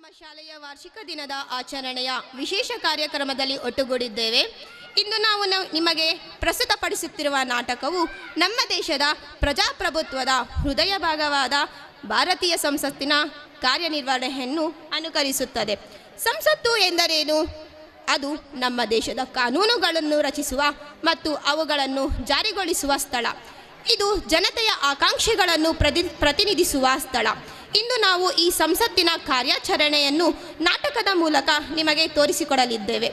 ನಮ್ಮ ಶಾಲೆಯ ವಾರ್ಷಿಕ ದಿನದ ಆಚರಣೆಯ ವಿಶೇಷ ಕಾರ್ಯಕ್ರಮದಲ್ಲಿ ಒಟ್ಟುಗೂಡಿದ್ದೇವೆ. ಇಂದು ನಾವು ನಿಮಗೆ ಪ್ರಸ್ತುತಪಡಿಸುತ್ತಿರುವ ನಾಟಕವು ನಮ್ಮ ದೇಶದ ಪ್ರಜಾಪ್ರಭುತ್ವದ ಹೃದಯ ಭಾಗವಾದ ಭಾರತೀಯ ಸಂಸತ್ತಿನ ಕಾರ್ಯನಿರ್ವಹಣೆಯನ್ನು ಅನುಕರಿಸುತ್ತದೆ. ಸಂಸತ್ತು ಎಂದರೇನು? ಅದು ನಮ್ಮ ದೇಶದ ಕಾನೂನುಗಳನ್ನು ರಚಿಸುವ ಮತ್ತು ಅವುಗಳನ್ನು ಜಾರಿಗೊಳಿಸುವ ಸ್ಥಳ. ಇದು ಜನತೆಯ ಆಕಾಂಕ್ಷೆಗಳನ್ನು ಪ್ರತಿನಿಧಿಸುವ ಸ್ಥಳ. ಇಂದು ನಾವು ಈ ಸಂಸತ್ತಿನ ಕಾರ್ಯಾಚರಣೆಯನ್ನು ನಾಟಕದ ಮೂಲಕ ನಿಮಗೆ ತೋರಿಸಿಕೊಡಲಿದ್ದೇವೆ.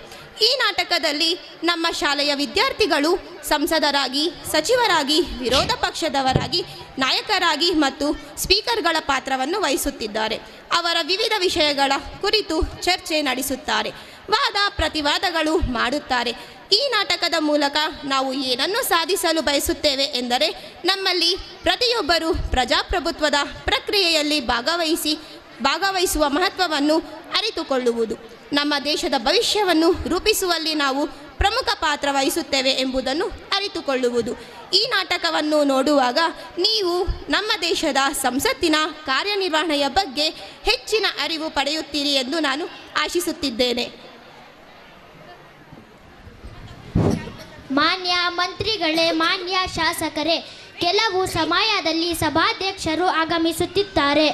ಈ ನಾಟಕದಲ್ಲಿ ನಮ್ಮ ಶಾಲೆಯ ವಿದ್ಯಾರ್ಥಿಗಳು ಸಂಸದರಾಗಿ, ಸಚಿವರಾಗಿ, ವಿರೋಧ ಪಕ್ಷದವರಾಗಿ, ನಾಯಕರಾಗಿ ಮತ್ತು ಸ್ಪೀಕರ್ಗಳ ಪಾತ್ರವನ್ನು ವಹಿಸುತ್ತಿದ್ದಾರೆ. ಅವರ ವಿವಿಧ ವಿಷಯಗಳ ಕುರಿತು ಚರ್ಚೆ ನಡೆಸುತ್ತಾರೆ, ವಾದ ಪ್ರತಿವಾದಗಳು ಮಾಡುತ್ತಾರೆ. ಈ ನಾಟಕದ ಮೂಲಕ ನಾವು ಏನನ್ನು ಸಾಧಿಸಲು ಬಯಸುತ್ತೇವೆ ಎಂದರೆ ನಮ್ಮಲ್ಲಿ ಪ್ರತಿಯೊಬ್ಬರೂ ಪ್ರಜಾಪ್ರಭುತ್ವದ ಪ್ರಕ್ರಿಯೆಯಲ್ಲಿ ಭಾಗವಹಿಸುವ ಮಹತ್ವವನ್ನು ಅರಿತುಕೊಳ್ಳುವುದು. ನಮ್ಮ ದೇಶದ ಭವಿಷ್ಯವನ್ನು ರೂಪಿಸುವಲ್ಲಿ ನಾವು ಪ್ರಮುಖ ಪಾತ್ರ ವಹಿಸುತ್ತೇವೆ ಎಂಬುದನ್ನು ಅರಿತುಕೊಳ್ಳುವುದು. ಈ ನಾಟಕವನ್ನು ನೋಡುವಾಗ ನೀವು ನಮ್ಮ ದೇಶದ ಸಂಸತ್ತಿನ ಕಾರ್ಯನಿರ್ವಹಣೆಯ ಬಗ್ಗೆ ಹೆಚ್ಚಿನ ಅರಿವು ಪಡೆಯುತ್ತೀರಿ ಎಂದು ನಾನು ಆಶಿಸುತ್ತಿದ್ದೇನೆ. ಮಾನ್ಯ ಮಂತ್ರಿಗಳೇ, ಮಾನ್ಯ ಶಾಸಕರೇ, ಕೆಲವು ಸಮಯದಲ್ಲಿ ಸಭಾಧ್ಯಕ್ಷರು ಆಗಮಿಸುತ್ತಿದ್ದಾರೆ.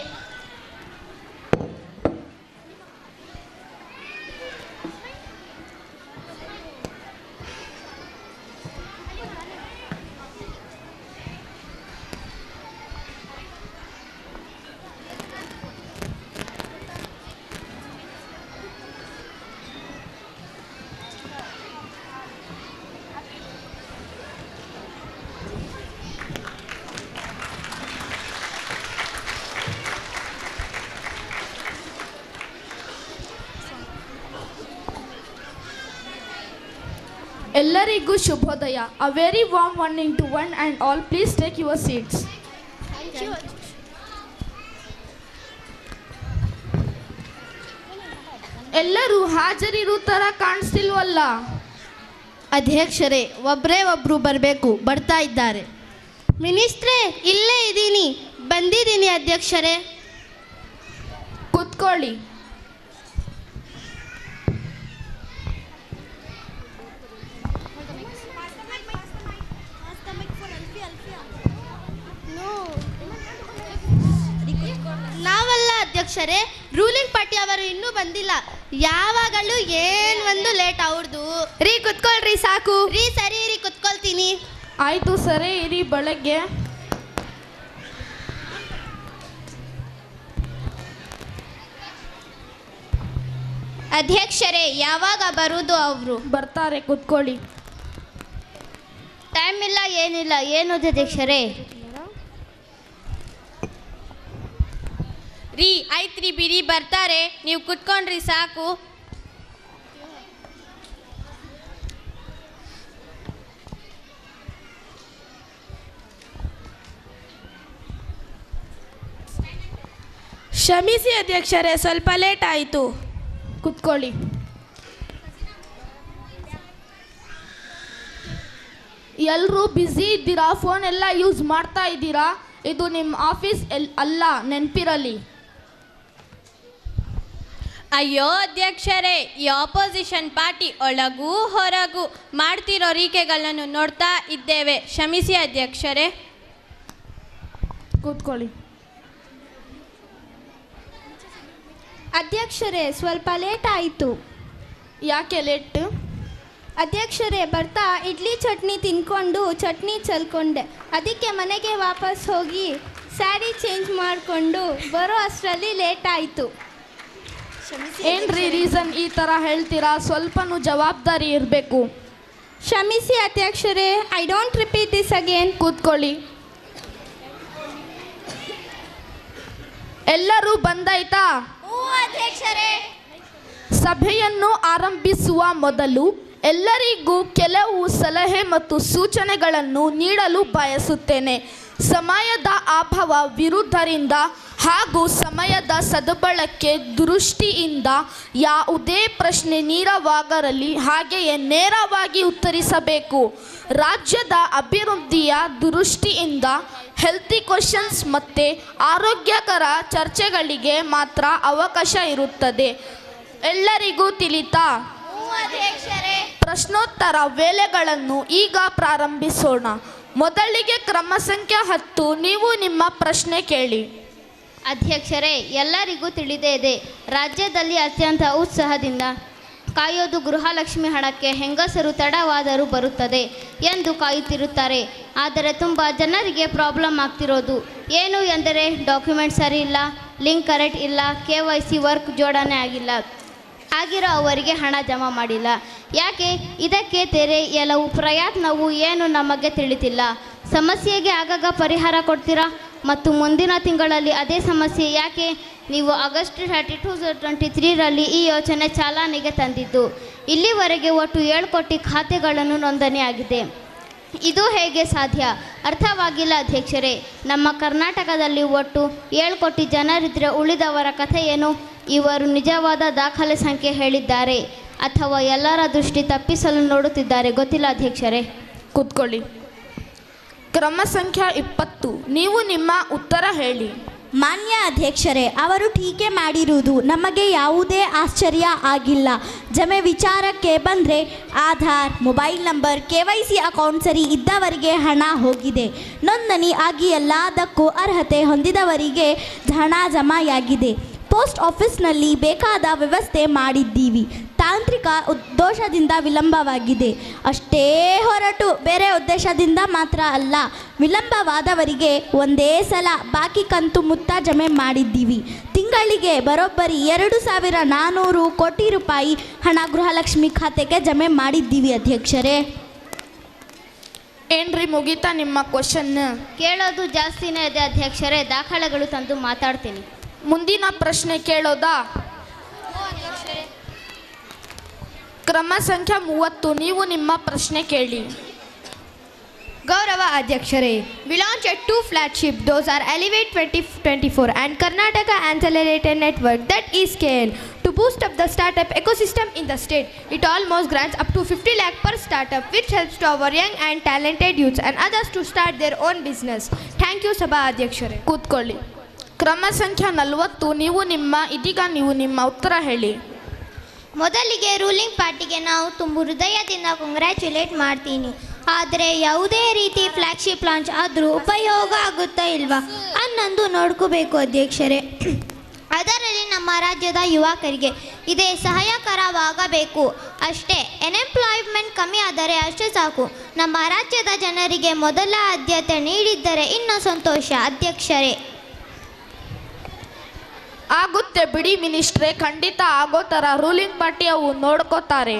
ಎಲ್ಲರಿಗೂ ಶುಭೋದಯ. A very warm morning to one and all. Please take your seats. ಎಲ್ಲರೂ ಹಾಜರಿರೋ ಥರ ಕಾಣಿಸ್ತಿಲ್ವಲ್ಲ? ಅಧ್ಯಕ್ಷರೇ, ಒಬ್ಬರು ಬರಬೇಕು, ಬರ್ತಾ ಇದ್ದಾರೆ. ಮಿನಿಸ್ಟ್ರೇ, ಇಲ್ಲೇ ಇದ್ದೀನಿ, ಬಂದಿದ್ದೀನಿ ಅಧ್ಯಕ್ಷರೇ. ಕೂತ್ಕೊಳ್ಳಿ. ನಾವಲ್ಲ ಅಧ್ಯಕ್ಷರೇ, ರೂಲಿಂಗ್ ಪಾರ್ಟಿ ಅವರು ಇನ್ನೂ ಬಂದಿಲ್ಲ. ಯಾವಾಗಲೂ ಒಂದು ಲೇಟ್ ಅವ್ರದ್ದು. ರೀ ಕುತ್ಕೊಳ್ರಿ, ಸಾಕು ರೀ. ಸರಿ ರೀ, ಕುತ್ಕೊಳ್ತೀನಿ. ಆಯಿತು, ಸರಿ ಇರಿ. ಬೆಳಗ್ಗೆ ಅಧ್ಯಕ್ಷರೇ, ಯಾವಾಗ ಬರುವುದು ಅವರು? ಬರ್ತಾರೆ, ಕುತ್ಕೊಳ್ಳಿ. ಟೈಮ್ ಇಲ್ಲ, ಏನಿಲ್ಲ. ಏನು ಅಧ್ಯಕ್ಷರೇ? ರೀ, ಆಯ್ತ್ರಿ ಬಿಡಿ, ಬರ್ತಾರೆ, ನೀವು ಕುತ್ಕೊಂಡ್ರಿ ಸಾಕು. ಕ್ಷಮಿಸಿ ಅಧ್ಯಕ್ಷರೇ, ಸ್ವಲ್ಪ ಲೇಟ್ ಆಯಿತು. ಕುತ್ಕೊಳ್ಳಿ. ಎಲ್ಲರೂ ಬ್ಯುಸಿ ಇದ್ದೀರಾ, ಫೋನ್ ಎಲ್ಲ ಯೂಸ್ ಮಾಡ್ತಾ ಇದ್ದೀರಾ? ಇದು ನಿಮ್ಮ ಆಫೀಸ್ ಅಲ್ಲ, ನೆನಪಿರಲಿ. ಅಯ್ಯೋ ಅಧ್ಯಕ್ಷರೇ, ಈ ಆಪೋಸಿಷನ್ ಪಾರ್ಟಿ ಒಳಗೂ ಹೊರಗೂ ಮಾಡ್ತಿರೋ ರೀಕೆಗಳನ್ನು ನೋಡ್ತಾ ಇದ್ದೇವೆ. ಕ್ಷಮಿಸಿ ಅಧ್ಯಕ್ಷರೇ. ಕೂತ್ಕೊಳ್ಳಿ. ಅಧ್ಯಕ್ಷರೇ, ಸ್ವಲ್ಪ ಲೇಟ್ ಆಯಿತು. ಯಾಕೆ ಲೇಟ್? ಅಧ್ಯಕ್ಷರೇ, ಬರ್ತಾ ಇಡ್ಲಿ ಚಟ್ನಿ ತಿನ್ಕೊಂಡು ಚಟ್ನಿ ಚಲ್ಕೊಂಡೆ. ಅದಕ್ಕೆ ಮನೆಗೆ ವಾಪಸ್ ಹೋಗಿ ಸ್ಯಾರಿ ಚೇಂಜ್ ಮಾಡಿಕೊಂಡು ಬರೋ ಅಷ್ಟರಲ್ಲಿ ಲೇಟ್ ಆಯಿತು. ಏನ್ರಿ ರೀಸನ್ ಈ ಥರ ಹೇಳ್ತೀರಾ? ಸ್ವಲ್ಪನೂ ಜವಾಬ್ದಾರಿ ಇರಬೇಕು. ಕ್ಷಮಿಸಿ ಅಧ್ಯಕ್ಷರೇ, I don't repeat this again. ಕೂತ್ಕೊಳ್ಳಿ. ಎಲ್ಲರೂ ಬಂದಾಯ್ತಾ? ಅಧ್ಯಕ್ಷರೇ. ಸಭೆಯನ್ನು ಆರಂಭಿಸುವ ಮೊದಲು ಎಲ್ಲರಿಗೂ ಕೆಲವು ಸಲಹೆ ಮತ್ತು ಸೂಚನೆಗಳನ್ನು ನೀಡಲು ಬಯಸುತ್ತೇನೆ. ಸಮಯದ ಅಭಾವ ವಿರುದ್ಧರಿಂದ ಹಾಗೂ ಸಮಯದ ಸದ್ಬಳಕೆ ದೃಷ್ಟಿಯಿಂದ ಯಾವುದೇ ಪ್ರಶ್ನೆ ನೇರವಾಗಿರಲಿ ಹಾಗೆಯೇ ನೇರವಾಗಿ ಉತ್ತರಿಸಬೇಕು. ರಾಜ್ಯದ ಅಭಿವೃದ್ಧಿಯ ದೃಷ್ಟಿಯಿಂದ ಹೆಲ್ತಿ ಕ್ವಶನ್ಸ್ ಮತ್ತು ಆರೋಗ್ಯಕರ ಚರ್ಚೆಗಳಿಗೆ ಮಾತ್ರ ಅವಕಾಶ ಇರುತ್ತದೆ. ಎಲ್ಲರಿಗೂ ತಿಳಿತಾ? ಪ್ರಶ್ನೋತ್ತರ ವೇಳೆಗಳನ್ನು ಈಗ ಪ್ರಾರಂಭಿಸೋಣ. ಮೊದಲಿಗೆ ಕ್ರಮ ಸಂಖ್ಯೆ 10, ನೀವು ನಿಮ್ಮ ಪ್ರಶ್ನೆ ಕೇಳಿ. ಅಧ್ಯಕ್ಷರೇ, ಎಲ್ಲರಿಗೂ ತಿಳಿದೇ ಇದೆ, ರಾಜ್ಯದಲ್ಲಿ ಅತ್ಯಂತ ಉತ್ಸಾಹದಿಂದ ಕಾಯೋದು ಗೃಹಲಕ್ಷ್ಮಿ ಹಣಕ್ಕೆ ಹೆಂಗಸರು ತಡವಾದರೂ ಬರುತ್ತದೆ ಎಂದು ಕಾಯುತ್ತಿರುತ್ತಾರೆ. ಆದರೆ ತುಂಬ ಜನರಿಗೆ ಪ್ರಾಬ್ಲಮ್ ಆಗ್ತಿರೋದು ಏನು ಎಂದರೆ ಡಾಕ್ಯುಮೆಂಟ್ ಸರಿ ಇಲ್ಲ, ಲಿಂಕ್ ಕರೆಕ್ಟ್ ಇಲ್ಲ, KYC ವರ್ಕ್ ಜೋಡಣೆ ಆಗಿರೋ ಅವರಿಗೆ ಹಣ ಜಮಾ ಮಾಡಿಲ್ಲ. ಯಾಕೆ? ಇದಕ್ಕೆ ತೆರೆ ಎಲ್ಲವೂ ಪ್ರಯತ್ನವು ಏನು ನಮಗೆ ತಿಳಿತಿಲ್ಲ. ಸಮಸ್ಯೆಗೆ ಆಗಾಗ ಪರಿಹಾರ ಕೊಡ್ತೀರಾ ಮತ್ತು ಮುಂದಿನ ತಿಂಗಳಲ್ಲಿ ಅದೇ ಸಮಸ್ಯೆ ಯಾಕೆ? ನೀವು ಆಗಸ್ಟ್ 30, 2023ರಲ್ಲಿ ಈ ಯೋಜನೆ ಚಾಲನೆಗೆ ತಂದಿದ್ದು. ಇಲ್ಲಿವರೆಗೆ ಒಟ್ಟು 7 ಕೋಟಿ ಖಾತೆಗಳನ್ನು ನೋಂದಣಿಯಾಗಿದೆ. ಇದು ಹೇಗೆ ಸಾಧ್ಯ? ಅರ್ಥವಾಗಿಲ್ಲ ಅಧ್ಯಕ್ಷರೇ. ನಮ್ಮ ಕರ್ನಾಟಕದಲ್ಲಿ ಒಟ್ಟು 7 ಕೋಟಿ ಜನರಿದ್ದರೆ ಉಳಿದವರ ಕಥೆ ಏನು? ಇವರು ನಿಜವಾದ ದಾಖಲೆ ಸಂಖ್ಯೆ ಹೇಳಿದ್ದಾರೆ ಅಥವಾ ಎಲ್ಲರ ದೃಷ್ಟಿ ತಪ್ಪಿಸಲು ನೋಡುತ್ತಿದ್ದಾರೆ ಗೊತ್ತಿಲ್ಲ ಅಧ್ಯಕ್ಷರೇ. ಕೂತ್ಕೊಳ್ಳಿ. ಕ್ರಮ ಸಂಖ್ಯೆ 20, ನೀವು ನಿಮ್ಮ ಉತ್ತರ ಹೇಳಿ. ಮಾನ್ಯ ಅಧ್ಯಕ್ಷರೇ, ಅವರು ಟೀಕೆ ಮಾಡಿರುವುದು ನಮಗೆ ಯಾವುದೇ ಆಶ್ಚರ್ಯ ಆಗಿಲ್ಲ. ಜಮೆ ವಿಚಾರಕ್ಕೆ ಬಂದರೆ Aadhaar, mobile number, KYC account ಸರಿ ಇದ್ದವರಿಗೆ ಹಣ ಹೋಗಿದೆ. ನೋಂದಣಿ ಆಗಿ ಎಲ್ಲದಕ್ಕೂ ಅರ್ಹತೆ ಹೊಂದಿದವರಿಗೆ ಹಣ ಜಮಾಯಾಗಿದೆ. ಪೋಸ್ಟ್ ಆಫೀಸ್ನಲ್ಲಿ ಬೇಕಾದ ವ್ಯವಸ್ಥೆ ಮಾಡಿದ್ದೀವಿ. ತಾಂತ್ರಿಕ ದೋಷದಿಂದ ವಿಳಂಬವಾಗಿದೆ ಅಷ್ಟೇ ಹೊರತು ಬೇರೆ ಉದ್ದೇಶದಿಂದ ಮಾತ್ರ ಅಲ್ಲ. ವಿಳಂಬವಾದವರಿಗೆ ಒಂದೇ ಸಲ ಬಾಕಿ ಕಂತು ಮೊತ್ತ ಜಮೆ ಮಾಡಿದ್ದೀವಿ. ತಿಂಗಳಿಗೆ ಬರೋಬ್ಬರಿ 2,400 ಕೋಟಿ ರೂಪಾಯಿ ಹಣ ಗೃಹಲಕ್ಷ್ಮಿ ಖಾತೆಗೆ ಜಮೆ ಮಾಡಿದ್ದೀವಿ ಅಧ್ಯಕ್ಷರೇ. ಏನ್ರಿ ಮುಗೀತಾ ನಿಮ್ಮ ಕ್ವಶನ್? ಕೇಳೋದು ಜಾಸ್ತಿನೇ ಇದೆ ಅಧ್ಯಕ್ಷರೇ. ದಾಖಲೆಗಳು ತಂದು ಮಾತಾಡ್ತೀನಿ. ಮುಂದಿನ ಪ್ರಶ್ನೆ ಕೇಳೋದಾ? ಕ್ರಮ ಸಂಖ್ಯೆ 30, ನೀವು ನಿಮ್ಮ ಪ್ರಶ್ನೆ ಕೇಳಿ. ಗೌರವ ಅಧ್ಯಕ್ಷರೇ, we launched 2 flagships. Those are Elevate 2024 and Karnataka Accelerator Network, that is KN, to boost up the startup ecosystem in the state. It almost grants up to 50 lakh per startup, which helps to our young and talented youths and others to start their own business. Thank you, ಸಭಾ ಅಧ್ಯಕ್ಷರೇ. ಕೂತ್ಕೊಳ್ಳಿ. ಕ್ರಮ ಸಂಖ್ಯೆ 40, ನೀವು ನಿಮ್ಮ ಉತ್ತರ ಹೇಳಿ. ಮೊದಲಿಗೆ ರೂಲಿಂಗ್ ಪಾರ್ಟಿಗೆ ನಾವು ತುಂಬ ಹೃದಯದಿಂದ ಕಂಗ್ರ್ಯಾಚುಲೇಟ್ ಮಾಡ್ತೀನಿ. ಆದರೆ ಯಾವುದೇ ರೀತಿ ಫ್ಲ್ಯಾಗ್ಶಿಪ್ ಲಾಂಚ್ ಆದರೂ ಉಪಯೋಗ ಆಗುತ್ತಾ ಇಲ್ವಾ ಅನ್ನೊಂದು ನೋಡ್ಕೋಬೇಕು ಅಧ್ಯಕ್ಷರೇ. ಅದರಲ್ಲಿ ನಮ್ಮ ರಾಜ್ಯದ ಯುವಕರಿಗೆ ಇದೇ ಸಹಾಯಕರವಾಗಬೇಕು ಅಷ್ಟೇ. ಅನ್ಎಂಪ್ಲಾಯ್ಮೆಂಟ್ ಕಮ್ಮಿ ಆದರೆ ಅಷ್ಟೇ ಸಾಕು. ನಮ್ಮ ರಾಜ್ಯದ ಜನರಿಗೆ ಮೊದಲ ಆದ್ಯತೆ ನೀಡಿದ್ದರೆ ಇನ್ನೂ ಸಂತೋಷ ಅಧ್ಯಕ್ಷರೇ. ಆಗುತ್ತೆ ಬಿಡಿ ಮಿನಿಸ್ಟ್ರೆ, ಖಂಡಿತ ಆಗೋ ಥರ ರೂಲಿಂಗ್ ಪಾರ್ಟಿ ಅವು ನೋಡ್ಕೋತಾರೆ.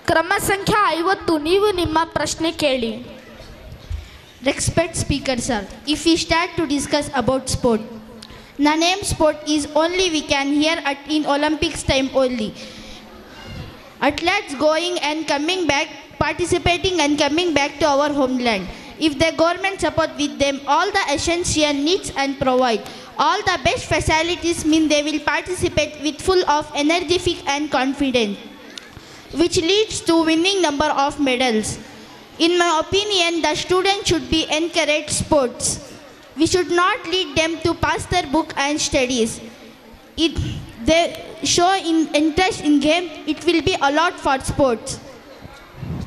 ಕ್ರಮ ಸಂಖ್ಯೆ 50, ನೀವು ನಿಮ್ಮ ಪ್ರಶ್ನೆ ಕೇಳಿ. Respect speaker sir, if we start to discuss about sport, the name sport is only we can hear in Olympics time only. Athletes going and coming back, participating and coming back to our homeland. If the government support with them all the essential needs and provide all the best facilities, mean they will participate with full of energetic and confidence, which leads to winning number of medals. In my opinion, the students should be encouraged sports. We should not lead them to pass their book and studies. If they show interest in game, it will be a lot for sports.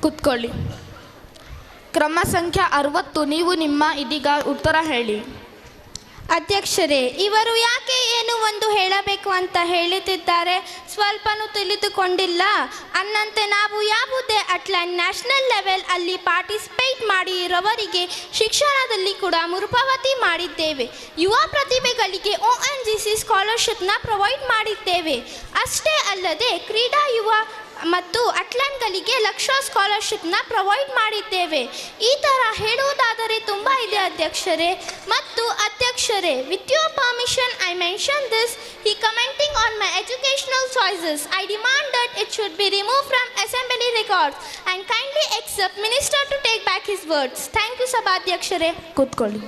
ಕೂತ್ಕೊಳ್ಳಿ. ಕ್ರಮ ಸಂಖ್ಯೆ 60, ನೀವು ನಿಮ್ಮ ಉತ್ತರ ಹೇಳಿ. ಅಧ್ಯಕ್ಷರೇ, ಇವರು ಯಾಕೆ ಏನು ಒಂದು ಹೇಳಬೇಕು ಅಂತ ಹೇಳುತ್ತಿದ್ದಾರೆ, ಸ್ವಲ್ಪನೂ ತಿಳಿದುಕೊಂಡಿಲ್ಲ ಅನ್ನಂತೆ ನಾವು ಯಾವುದೇ ಅಟ್ಲಾಂಟ್ ನ್ಯಾಷನಲ್ ಲೆವೆಲ್ ಅಲ್ಲಿ ಪಾರ್ಟಿಸಿಪೇಟ್ ಮಾಡಿರೋವರಿಗೆ ಶಿಕ್ಷಣದಲ್ಲಿ ಕೂಡ ಮರುಪಾವತಿ ಮಾಡಿದ್ದೇವೆ. ಯುವ ಪ್ರತಿಭೆಗಳಿಗೆ ONGC ಸ್ಕಾಲರ್ಶಿಪ್ನ ಪ್ರೊವೈಡ್ ಮಾಡಿದ್ದೇವೆ. ಅಷ್ಟೇ ಅಲ್ಲದೆ ಕ್ರೀಡಾ ಯುವ ಮತ್ತು ಅಟ್ಲಾಂಟ್ಗಳಿಗೆ ಲಕ್ಷ ಸ್ಕಾಲರ್ಶಿಪ್ನ ಪ್ರೊವೈಡ್ ಮಾಡಿದ್ದೇವೆ. ಈ ಥರ ಹೇಳುವುದಾದರೆ ತುಂಬ ಇದೆ ಅಧ್ಯಕ್ಷರೇ. ಮತ್ತು ಅಧ್ಯಕ್ಷರೇ, with your permission I mention this. He commenting on my educational choices. I demand that it should be removed from assembly records and kindly accept minister to take back his words. Thank you, ಸಭಾಧ್ಯಕ್ಷರೇ. ಕೂತ್ಕೊಳ್ಳಿ.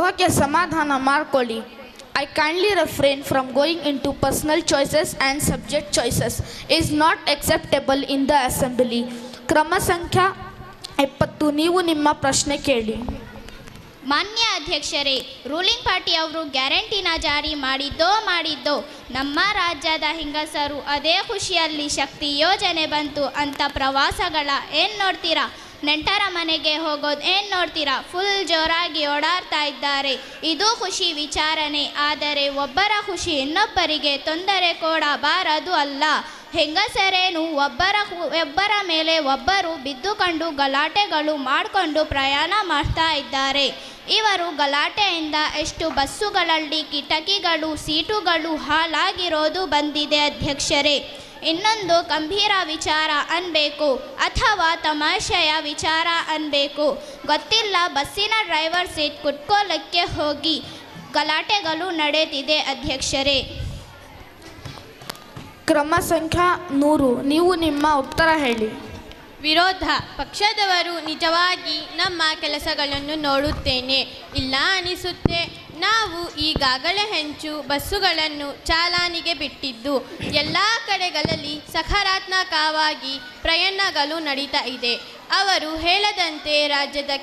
Okay, ಸಮಾಧಾನ ಮಾಡ್ಕೊಳ್ಳಿ. I kindly refrain from going into personal choices and subject choices is not acceptable in the assembly. ಕ್ರಮ ಸಂಖ್ಯಾ 70, ನೀವು ನಿಮ್ಮ ಪ್ರಶ್ನೆ ಕೇಳಿ. ಮಾನ್ಯ ಅಧ್ಯಕ್ಷರೇ, ರೂಲಿಂಗ್ ಪಾರ್ಟಿಯವರು ಗ್ಯಾರಂಟಿನ ಜಾರಿ ಮಾಡಿದ್ದೋ ನಮ್ಮ ರಾಜ್ಯದ ಹೆಂಗಸರು ಅದೇ ಖುಷಿಯಲ್ಲಿ ಶಕ್ತಿ ಯೋಜನೆ ಬಂತು ಅಂತ ಪ್ರವಾಸಗಳ ಏನು ನೋಡ್ತೀರಾ, ನೆಂಟರ ಮನೆಗೆ ಹೋಗೋದು ಏನು ನೋಡ್ತೀರಾ, ಫುಲ್ ಜೋರಾಗಿ ಓಡಾಡ್ತಾ ಇದ್ದಾರೆ. ಇದು ಖುಷಿ ವಿಚಾರನೆ. ಆದರೆ ಒಬ್ಬರ ಖುಷಿ ಇನ್ನೊಬ್ಬರಿಗೆ ತೊಂದರೆ ಕೊಡಬಾರದು ಅಲ್ಲ. ಹೆಂಗಸರೇನು ಒಬ್ಬರ ಮೇಲೆ ಒಬ್ಬರು ಬಿದ್ದುಕೊಂಡು ಗಲಾಟೆಗಳು ಮಾಡಿಕೊಂಡು ಪ್ರಯಾಣ ಮಾಡ್ತಾ ಇದ್ದಾರೆ. ಇವರು ಗಲಾಟೆಯಿಂದ ಎಷ್ಟು ಬಸ್ಸುಗಳಲ್ಲಿ ಕಿಟಕಿಗಳು ಸೀಟುಗಳು ಹಾಳಾಗಿರೋದು ಬಂದಿದೆ ಅಧ್ಯಕ್ಷರೇ. ಇನ್ನೊಂದು ಗಂಭೀರ ವಿಚಾರ ಅನ್ಬೇಕು ಅಥವಾ ತಮಾಷೆಯ ವಿಚಾರ ಅನ್ಬೇಕು ಗೊತ್ತಿಲ್ಲ, ಬಸ್ಸಿನ ಡ್ರೈವರ್ ಸೀಟ್ ಕುತ್ಕೊಳ್ಳಕ್ಕೆ ಹೋಗಿ ಗಲಾಟೆಗಳು ನಡೆದಿದೆ ಅಧ್ಯಕ್ಷರೇ. ಕ್ರಮ ಸಂಖ್ಯಾ 100, ನೀವು ನಿಮ್ಮ ಉತ್ತರ ಹೇಳಿ. ವಿರೋಧ ಪಕ್ಷದವರು ನಿಜವಾಗಿ ನಮ್ಮ ಕೆಲಸಗಳನ್ನು ನೋಡುತ್ತೇನೆ ಇಲ್ಲ ಅನಿಸುತ್ತೆ. ನಾವು ಈಗಾಗಲೇ ಹೆಂಚು ಬಸ್ಸುಗಳನ್ನು ಚಾಲನೆಗೆ ಬಿಟ್ಟಿದ್ದು ಎಲ್ಲ ಕಡೆಗಳಲ್ಲಿ ಸಕಾರಾತ್ಮಕವಾಗಿ ಪ್ರಯಾಣಗಳು ನಡೀತಾ ಇದೆ. ಅವರು ಹೇಳದಂತೆ ರಾಜ್ಯದ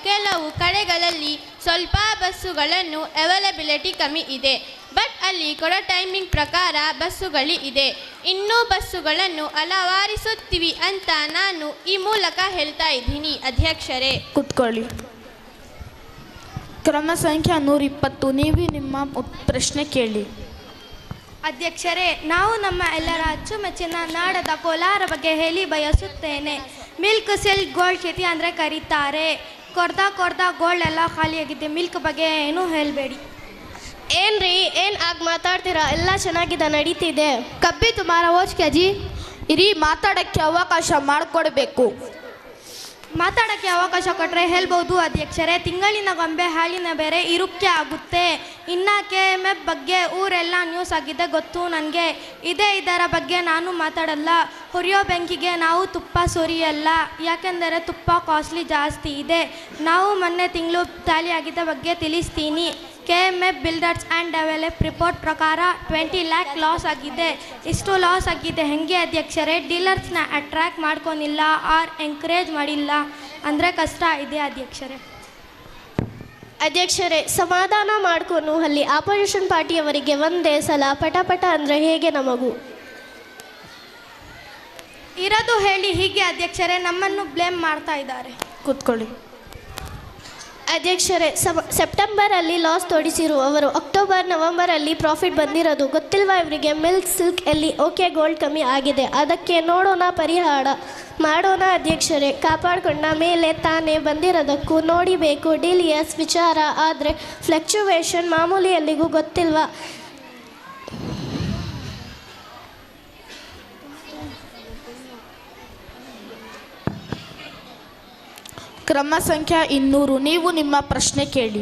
ಕೆಲವು ಕಡೆಗಳಲ್ಲಿ ಸ್ವಲ್ಪ ಬಸ್ಸುಗಳನ್ನು ಅವೈಲಬಿಲಿಟಿ ಕಮ್ಮಿ ಇದೆ. ಬಟ್ ಅಲ್ಲಿ ಕೊಡೋ ಟೈಮಿಂಗ್ ಪ್ರಕಾರ ಬಸ್ಸುಗಳು ಇದೆ. ಇನ್ನೂ ಬಸ್ಸುಗಳನ್ನು ಅಳವಡಿಸುತ್ತೀವಿ ಅಂತ ನಾನು ಈ ಮೂಲಕ ಹೇಳ್ತಾ ಇದ್ದೀನಿ ಅಧ್ಯಕ್ಷರೇ. ಕುತ್ಕೊಳ್ಳಿ. ಕ್ರಮ ಸಂಖ್ಯಾ 120, ನೀವು ನಿಮ್ಮ ಪ್ರಶ್ನೆ ಕೇಳಿ. ಅಧ್ಯಕ್ಷರೇ, ನಾವು ನಮ್ಮ ಎಲ್ಲರ ಅಚ್ಚುಮೆಚ್ಚಿನ ನಾಡದ ಕೋಲಾರ ಬಗ್ಗೆ ಹೇಳಿ ಬಯಸುತ್ತೇನೆ. ಮಿಲ್ಕ್ ಸಿಲ್ಕ್ ಗೋಲ್ಡ್ ಸಿಟಿ ಅಂದರೆ ಕರೀತಾರೆ. ಕೊರ್ದ ಗೋಲ್ಡ್ ಎಲ್ಲ ಖಾಲಿಯಾಗಿದೆ. ಮಿಲ್ಕ್ ಬಗ್ಗೆ ಏನೂ ಹೇಳಬೇಡಿ. ಏನ್ರಿ ಏನು ಆಗ ಮಾತಾಡ್ತೀರಾ? ಎಲ್ಲ ಚೆನ್ನಾಗಿದೆ, ನಡೀತಿದೆ. ಕಬ್ಬಿ ತುಮಾರ ಓಚ್ ಕೆಜಿ ಇರಿ, ಮಾತಾಡೋಕ್ಕೆ ಅವಕಾಶ ಮಾಡಿಕೊಡ್ಬೇಕು. ಮಾತಾಡೋಕ್ಕೆ ಅವಕಾಶ ಕೊಟ್ಟರೆ ಹೇಳ್ಬೋದು ಅಧ್ಯಕ್ಷರೇ. ತಿಂಗಳಿನ ಗೊಂಬೆ ಹಾಲಿನ ಬೇರೆ ಇರುಕ್ಕೆ ಆಗುತ್ತೆ. ಇನ್ನು KMF ಬಗ್ಗೆ ಊರೆಲ್ಲ ನ್ಯೂಸ್ ಆಗಿದೆ ಗೊತ್ತು ನನಗೆ. ಇದರ ಬಗ್ಗೆ ನಾನು ಮಾತಾಡಲ್ಲ. ಹುರಿಯೋ ಬೆಂಕಿಗೆ ನಾವು ತುಪ್ಪ ಸುರಿಯಲ್ಲ, ಯಾಕೆಂದರೆ ತುಪ್ಪ ಕಾಸ್ಟ್ಲಿ ಜಾಸ್ತಿ ಇದೆ. ನಾವು ಮೊನ್ನೆ ತಿಂಗಳು ಖಾಲಿ ಆಗಿದ್ದ ಬಗ್ಗೆ ತಿಳಿಸ್ತೀನಿ. KMF builders and develop report ಪ್ರಕಾರ 20 lakh ಲಾಸ್ ಆಗಿದೆ. ಇಷ್ಟು ಲಾಸ್ ಆಗಿದೆ ಹೆಂಗೆ ಅಧ್ಯಕ್ಷರೇ? ಡೀಲರ್ಸ್ನ ಅಟ್ರ್ಯಾಕ್ಟ್ ಮಾಡ್ಕೊನಿಲ್ಲ ಆರ್ ಎಂಕರೇಜ್ ಮಾಡಿಲ್ಲ ಅಂದರೆ ಕಷ್ಟ ಇದೆ ಅಧ್ಯಕ್ಷರೇ. ಅಧ್ಯಕ್ಷರೇ, ಸಮಾಧಾನ ಮಾಡ್ಕೊಂಡು ಅಲ್ಲಿ ಆಪೋಸಿಷನ್ ಪಾರ್ಟಿಯವರಿಗೆ ಒಂದೇ ಸಲ ಪಟ ಅಂದರೆ ಹೇಗೆ ನಮಗೂ ಇರೋದು ಹೇಳಿ ಹೀಗೆ ಅಧ್ಯಕ್ಷರೇ. ನಮ್ಮನ್ನು ಬ್ಲೇಮ್ ಮಾಡ್ತಾ ಇದ್ದಾರೆ. ಕೂತ್ಕೊಳ್ಳಿ. ಅಧ್ಯಕ್ಷರೇ, ಸೆಪ್ಟೆಂಬರಲ್ಲಿ ಲಾಸ್ ತೋರಿಸಿರುವವರು ಅಕ್ಟೋಬರ್ ನವೆಂಬರಲ್ಲಿ ಪ್ರಾಫಿಟ್ ಬಂದಿರೋದು ಗೊತ್ತಿಲ್ವಾ ಇವರಿಗೆ? ಮಿಲ್ಕ್ ಸಿಲ್ಕ್ ಎಲ್ಲಿ ಓಕೆ ಗೋಲ್ಡ್ ಕಮ್ಮಿ ಆಗಿದೆ, ಅದಕ್ಕೆ ನೋಡೋಣ ಪರಿಹಾರ ಮಾಡೋಣ ಅಧ್ಯಕ್ಷರೇ. ಕಾಪಾಡಿಕೊಂಡ ಮೇಲೆ ತಾನೇ ಬಂದಿರೋದಕ್ಕೂ ನೋಡಿಬೇಕು. DLS ವಿಚಾರ ಆದರೆ ಫ್ಲಕ್ಚುವೇಷನ್ ಮಾಮೂಲಿ ಎಲ್ಲಿಗೂ ಗೊತ್ತಿಲ್ವಾ? ಕ್ರಮ ಸಂಖ್ಯಾ 200, ನೀವು ನಿಮ್ಮ ಪ್ರಶ್ನೆ ಕೇಳಿ.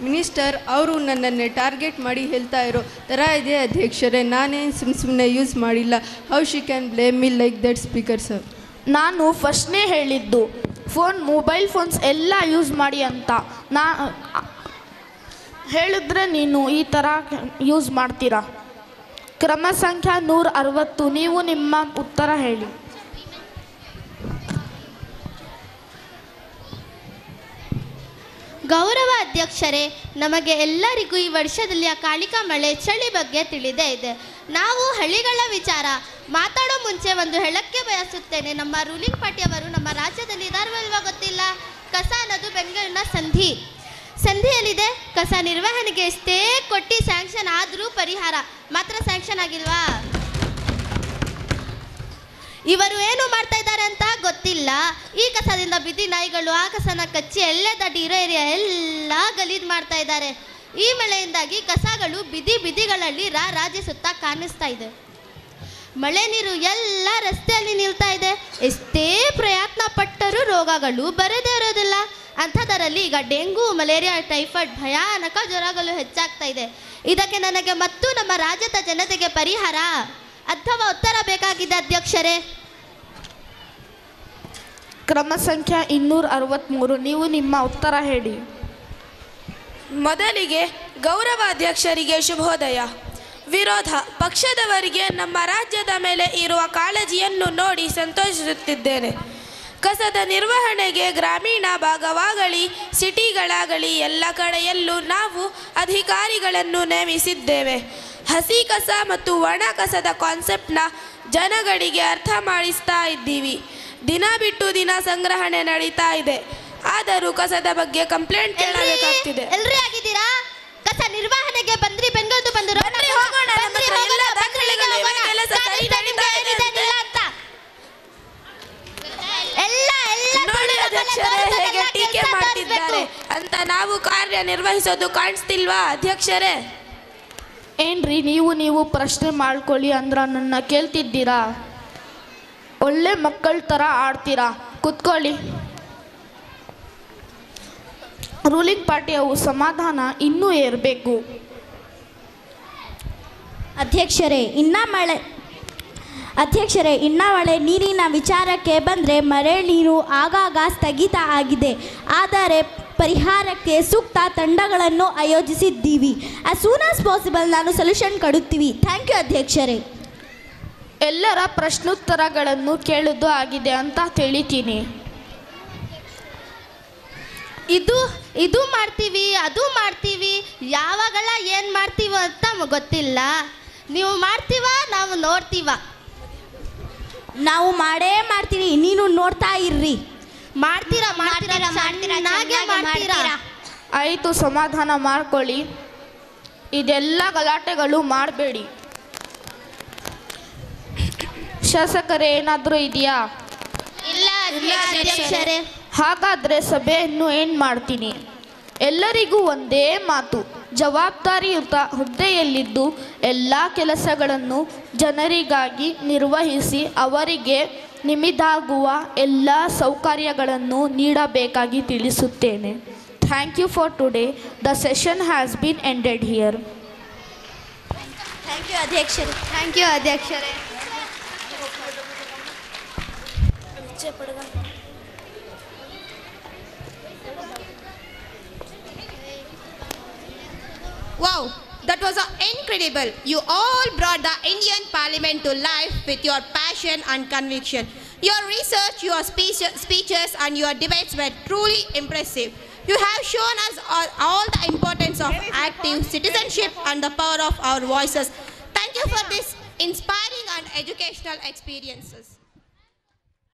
ಮಿನಿಸ್ಟರ್ ಅವರು ನನ್ನನ್ನು ಟಾರ್ಗೆಟ್ ಮಾಡಿ ಹೇಳ್ತಾ ಇರೋ ಥರ ಇದೆ ಅಧ್ಯಕ್ಷರೇ. ನಾನೇನು ಸುಮ್ಮನೆ ಯೂಸ್ ಮಾಡಿಲ್ಲ. How she can blame me like that speaker sir? ನಾನು ಫಸ್ಟ್ನೇ ಹೇಳಿದ್ದು ಮೊಬೈಲ್ ಫೋನ್ಸ್ ಎಲ್ಲ ಯೂಸ್ ಮಾಡಿ ಅಂತ. ಹೇಳಿದ್ರೆ ನೀನು ಈ ಥರ ಯೂಸ್ ಮಾಡ್ತೀರಾ. ಕ್ರಮ ಸಂಖ್ಯಾ 160, ನೀವು ನಿಮ್ಮ ಉತ್ತರ ಹೇಳಿ. ಗೌರವ ಅಧ್ಯಕ್ಷರೇ, ನಮಗೆ ಎಲ್ಲರಿಗೂ ಈ ವರ್ಷದಲ್ಲಿ ಅಕಾಲಿಕ ಮಳೆ ಚಳಿ ಬಗ್ಗೆ ತಿಳಿದೇ ಇದೆ. ನಾವು ಹಳ್ಳಿಗಳ ವಿಚಾರ ಮಾತಾಡೋ ಮುಂಚೆ ಒಂದು ಹೇಳಕ್ಕೆ ಬಯಸುತ್ತೇನೆ. ನಮ್ಮ ರೂಲಿಂಗ್ ಪಾರ್ಟಿಯವರು ನಮ್ಮ ರಾಜ್ಯದಲ್ಲಿ ಇದಾರಲ್ವಾ ಗೊತ್ತಿಲ್ಲ. ಕಸ ಅನ್ನೋದು ಬೆಂಗಳೂರಿನ ಸಂಧಿಯಲ್ಲಿದೆ. ಕಸ ನಿರ್ವಹಣೆಗೆ ಎಷ್ಟೇ ಕೊಟ್ಟು ಸ್ಯಾಂಕ್ಷನ್ ಆದರೂ ಪರಿಹಾರ ಮಾತ್ರ ಸ್ಯಾಂಕ್ಷನ್ ಆಗಿಲ್ವಾ? ಇವರು ಏನು ಮಾಡ್ತಾ ಇದ್ದಾರೆ ಅಂತ ಗೊತ್ತಿಲ್ಲ. ಈ ಕಸದಿಂದ ಬಿದ್ದಿ ನಾಯಿಗಳು ಆ ಕಸನ ಕಚ್ಚಿ ಎಲ್ಲದಡ್ಡಿ ಇರೋ ಏರಿಯಾ ಎಲ್ಲ ಗಲೀಜು ಮಾಡ್ತಾ ಇದ್ದಾರೆ. ಈ ಮಳೆಯಿಂದಾಗಿ ಕಸಗಳು ಬಿದಿಗಳಲ್ಲಿ ರಾಜ್ಯ ಸುತ್ತ ಕಾಣಿಸ್ತಾ ಇದೆ. ಮಳೆ ನೀರು ಎಲ್ಲ ರಸ್ತೆಯಲ್ಲಿ ನಿಲ್ತಾ ಇದೆ. ಎಷ್ಟೇ ಪ್ರಯತ್ನ ಪಟ್ಟರೂ ರೋಗಗಳು ಬರದೇ ಇರೋದಿಲ್ಲ. ಅಂಥದರಲ್ಲಿ ಈಗ ಡೆಂಗು, ಮಲೇರಿಯಾ, ಟೈಫಾಯ್ಡ್ ಭಯಾನಕ ಜ್ವರಗಳು ಹೆಚ್ಚಾಗ್ತಾ ಇದೆ. ಇದಕ್ಕೆ ನನಗೆ ಮತ್ತು ನಮ್ಮ ರಾಜ್ಯದ ಜನತೆಗೆ ಪರಿಹಾರ ಅಥವಾ ಉತ್ತರ ಬೇಕಾಗಿದೆ ಅಧ್ಯಕ್ಷರೇ. ಕ್ರಮ ಸಂಖ್ಯೆ 263. ನೀವು ನಿಮ್ಮ ಉತ್ತರ ಹೇಳಿ. ಮೊದಲಿಗೆ ಗೌರವ ಅಧ್ಯಕ್ಷರಿಗೆ ಶುಭೋದಯ. ವಿರೋಧ ಪಕ್ಷದವರಿಗೆ ನಮ್ಮ ರಾಜ್ಯದ ಮೇಲೆ ಇರುವ ಕಾಳಜಿಯನ್ನು ನೋಡಿ ಸಂತೋಷಿಸುತ್ತಿದ್ದೇನೆ. ಕಸದ ನಿರ್ವಹಣೆಗೆ ಗ್ರಾಮೀಣ ಭಾಗವಾಗಲಿ ಸಿಟಿಗಳಾಗಲಿ ಎಲ್ಲ ಕಡೆಯಲ್ಲೂ ನಾವು ಅಧಿಕಾರಿಗಳನ್ನು ನೇಮಿಸಿದ್ದೇವೆ. ಹಸಿ ಕಸ ಮತ್ತು ಒಣ ಕಸದ ಕಾನ್ಸೆಪ್ಟ್ನ ಜನಗಳಿಗೆ ಅರ್ಥ ಮಾಡಿಸ್ತಾ ಇದ್ದೀವಿ. ದಿನ ಬಿಟ್ಟು ದಿನ ಸಂಗ್ರಹಣೆ ನಡೀತಾ ಇದೆ. ಆದರೂ ಕಸದ ಬಗ್ಗೆ ಕಂಪ್ಲೇಂಟ್ ಕೇಳಬೇಕಾಗ್ತಿದೆ. ಎಲ್ರಿ ಆಗಿದ್ದೀರಾ? ಕಸ ನಿರ್ವಹಣೆಗೆ ಬಂದ್ರಿ, ಬೆಂಗಳೂರು ಬಂದರು. ನೋಡಿ ಅಧ್ಯಕ್ಷರೇ ಹೇಗೆ ಟೀಕೆ ಮಾಡ್ತಿದ್ದಾರೆ ಅಂತ. ನಾವು ಕಾರ್ಯ ನಿರ್ವಹಿಸೋದು ಕಾಣಿಸ್ತಿಲ್ವಾ ಅಧ್ಯಕ್ಷರೇ? ಏನ್ರಿ ನೀವು ಪ್ರಶ್ನೆ ಮಾಡ್ಕೊಳ್ಳಿ ಅಂದ್ರ ನನ್ನ ಕೇಳ್ತಿದ್ದೀರಾ? ಒಳ್ಳೆ ಮಕ್ಕಳ ಥರ ಆಡ್ತೀರಾ. ಕುತ್ಕೊಳ್ಳಿ. ರೂಲಿಂಗ್ ಪಾರ್ಟಿಯ ಸಮಾಧಾನ ಇನ್ನೂ ಏರಬೇಕು. ಅಧ್ಯಕ್ಷರೇ, ಇನ್ನ ಮಳೆ ನೀರಿನ ವಿಚಾರಕ್ಕೆ ಬಂದರೆ ಮಳೆ ನೀರು ಆಗಾಗ ಸ್ಥಗಿತ ಆಗಿದೆ. ಆದರೆ ಪರಿಹಾರಕ್ಕೆ ಸೂಕ್ತ ತಂಡಗಳನ್ನು ಆಯೋಜಿಸಿದ್ದೀವಿ. ಆಸ್ ಸೂನ್ ಆಸ್ ಪಾಸಿಬಲ್ ನಾನು ಸೊಲ್ಯೂಷನ್ ಕೊಡುತ್ತೀವಿ. ಥ್ಯಾಂಕ್ ಯು ಅಧ್ಯಕ್ಷರೇ. ಎಲ್ಲರ ಪ್ರಶ್ನೋತ್ತರಗಳನ್ನು ಕೇಳೋದು ಆಗಿದೆ ಅಂತ ತಿಳಿತೀನಿ. ಇದು ಮಾಡ್ತೀವಿ, ಅದು ಮಾಡ್ತೀವಿ, ಯಾವಾಗೆಲ್ಲ ಏನು ಮಾಡ್ತೀವಿ ಅಂತ ಗೊತ್ತಿಲ್ಲ. ನೀವು ಮಾಡ್ತೀವ, ನಾವು ನೋಡ್ತೀವ. ನಾವು ಮಾಡೇ ಮಾಡ್ತೀವಿ, ನೀನು ನೋಡ್ತಾ ಇರ್ರಿ. ಮಾಡ್ತೀರಾ? ಆಯಿತು, ಸಮಾಧಾನ ಮಾಡ್ಕೊಳ್ಳಿ. ಇದೆಲ್ಲ ಗಲಾಟೆಗಳು ಮಾಡಬೇಡಿ. ಶಾಸಕರೇ, ಏನಾದರೂ ಇದೆಯಾ? ಇಲ್ಲ ಅಧ್ಯಕ್ಷರೇ. ಹಾಗಾದರೆ ಸಭೆಯನ್ನು ಏನು ಮಾಡ್ತೀನಿ. ಎಲ್ಲರಿಗೂ ಒಂದೇ ಮಾತು. ಜವಾಬ್ದಾರಿಯುತ ಹುದ್ದೆಯಲ್ಲಿದ್ದು ಎಲ್ಲ ಕೆಲಸಗಳನ್ನು ಜನರಿಗಾಗಿ ನಿರ್ವಹಿಸಿ ಅವರಿಗೆ ನಿಮಿದಾಗುವ ಎಲ್ಲ ಸೌಕರ್ಯಗಳನ್ನು ನೀಡಬೇಕಾಗಿ ತಿಳಿಸುತ್ತೇನೆ. Thank you for today. The session has been ended here. Thank you ಅಧ್ಯಕ್ಷರೇ. ಥ್ಯಾಂಕ್ ಯು ಅಧ್ಯಕ್ಷರೇ. Wow, that was incredible. You all brought the Indian Parliament to life with your passion and conviction. Your research, your speeches and your debates were truly impressive. You have shown us all the importance of active citizenship and the power of our voices. Thank you for this inspiring and educational experiences.